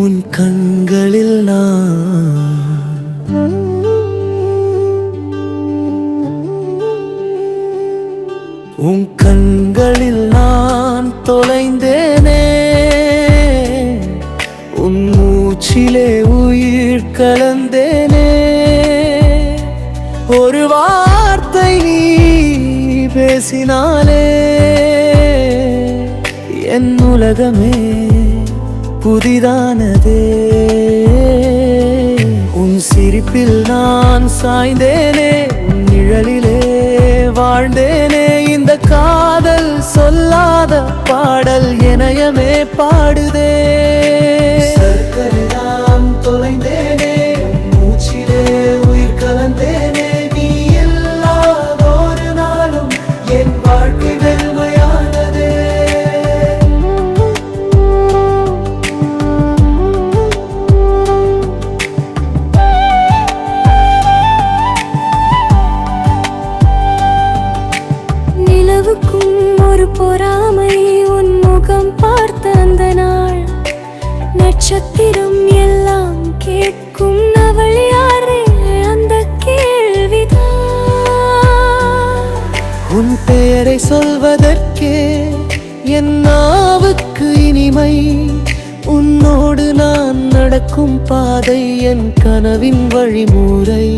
உன் கண்களில் நான் உன் கண்களில் நான் தொலைந்தேனே, உன் மூச்சிலே உயிர் கலந்தேனே. ஒரு வார்த்தை நீ பேசினாலே என் உலகமே புதிதானதே. உன் சிரிப்பில் நான் சாய்ந்தேனே, உன் நிழலிலே வாழ்ந்தேனே. இந்த காதல் சொல்லாத பாடல் இணையமே பாடுதே. சர்க்கரைதான் தொலைந்தேனே, மூச்சிலே உயிர் கலந்தேனே. நீ இல்லாத ஒரு நாளும் என் வாழ்க்கை வெறுமையானதே. நிலவுக்கும் ஒரு பொறாமை உன் முகம் பார்த்த அந்த நாள். நட்சத்திரம் எல்லாம் கேட்கும் அவள் யாரே அந்த கேள்விதான். உன் பெயரை சொல்வதற்கே என் நாவுக்கு இனிமை. உன்னோடு நான் நடக்கும் பாதை என் கனவின் வழிமுறை.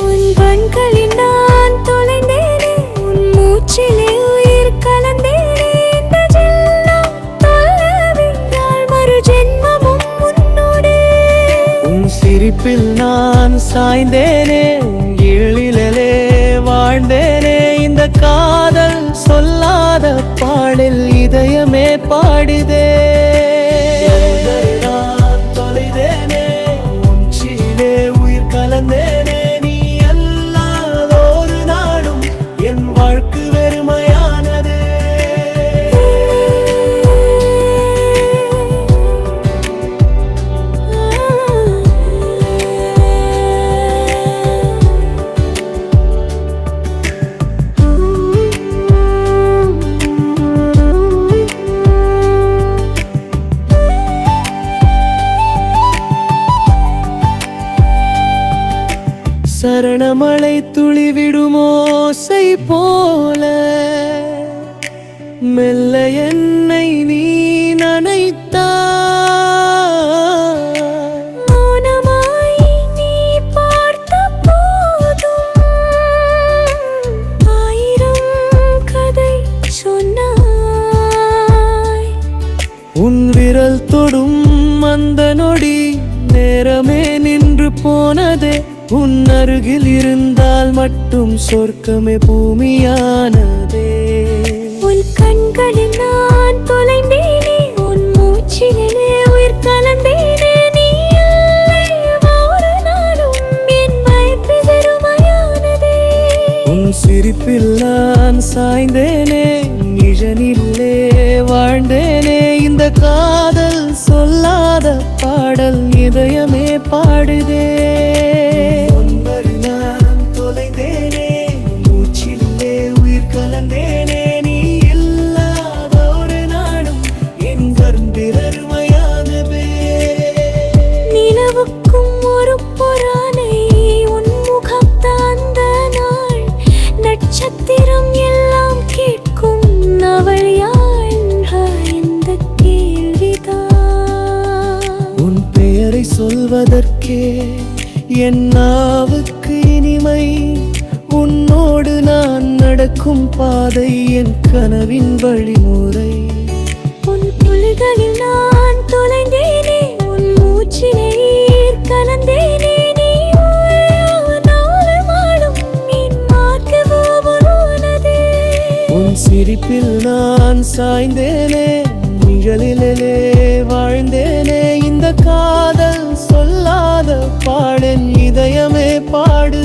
உன் கண்களில் நான் தொலைந்தேனே, உன் மூச்சிலே உயிர் கலந்தேனே. இந்த ஜென்மம் தொலைவிட்டால் மறு ஜென்மமும் உன்னோடே. உன் சிரிப்பில் நான் சாய்ந்தேனே, உன் எழிலே வாழ்ந்தேனே. இந்த காதல் சொல்லாத பாடல் இதயமே பாடுதே. நான் தொலைந்தேனே, மூச்சிலே உயிர் கலந்தேனே. நீ அல்லாத ஒரு நாளும் என் வாழ்க்கை வெறுமையானதே. சரணமழை துளிவிடும் ஓசை போல மெல்ல என்னை நீ நனைத்தாய். மௌனமாய் நீ பார்த்த போதும் ஆயிரம் கதை சொன்னாய். உன் விரல் தொடும் அந்த நொடி நேரமே நின்று போனதே. உன் அருகில் இருந்தால் மட்டும் சொர்க்கமே பூமியானதே. உன் கண்களில் நான் தொலைந்தேனே, உன் மூச்சிலே உயிர் கலந்தேனே. நீ இல்லை ஒரு நாளும் என் வாழ்க்கை வெறுமையானதே. உன் சிரிப்பில் நான் சாய்ந்தேனே, நிழலிலே வாழ்ந்தேனே. இந்த காதல் சொல்லாத பாடல் இதயமே பாடுதே. நான் தொலைந்தேனே, மூச்சிலே உயிர் கலந்தேனே. நீ இல்லாத ஒரு நாளும் என் கருமையானதே. நிலவுக்கும் ஒரு பொறாமை உன் முகம் அந்த நாள். நட்சத்திரம் எல்லாம் கேட்கும் அவள் யார் இந்த கேள்விதான். உன் பெயரை சொல்வதற்கே என் நாவுக்கு இனிமை. உன்னோடு நான் நடக்கும் பாதை என் கனவின் வழிமுறை. உன் துளிகளில் நான் தொலைந்தேனே, உன் மூச்சிலே உயிர் கலந்தேனே. நீ நாலு மாடும் என் மார்க்க போனதே. உன் சிரிப்பில் நான் சாய்ந்தேனே, நிழலிலே வாழ்ந்தேனே. இந்த காதல் சொல்லாத பாடல் இதயமே பாடு.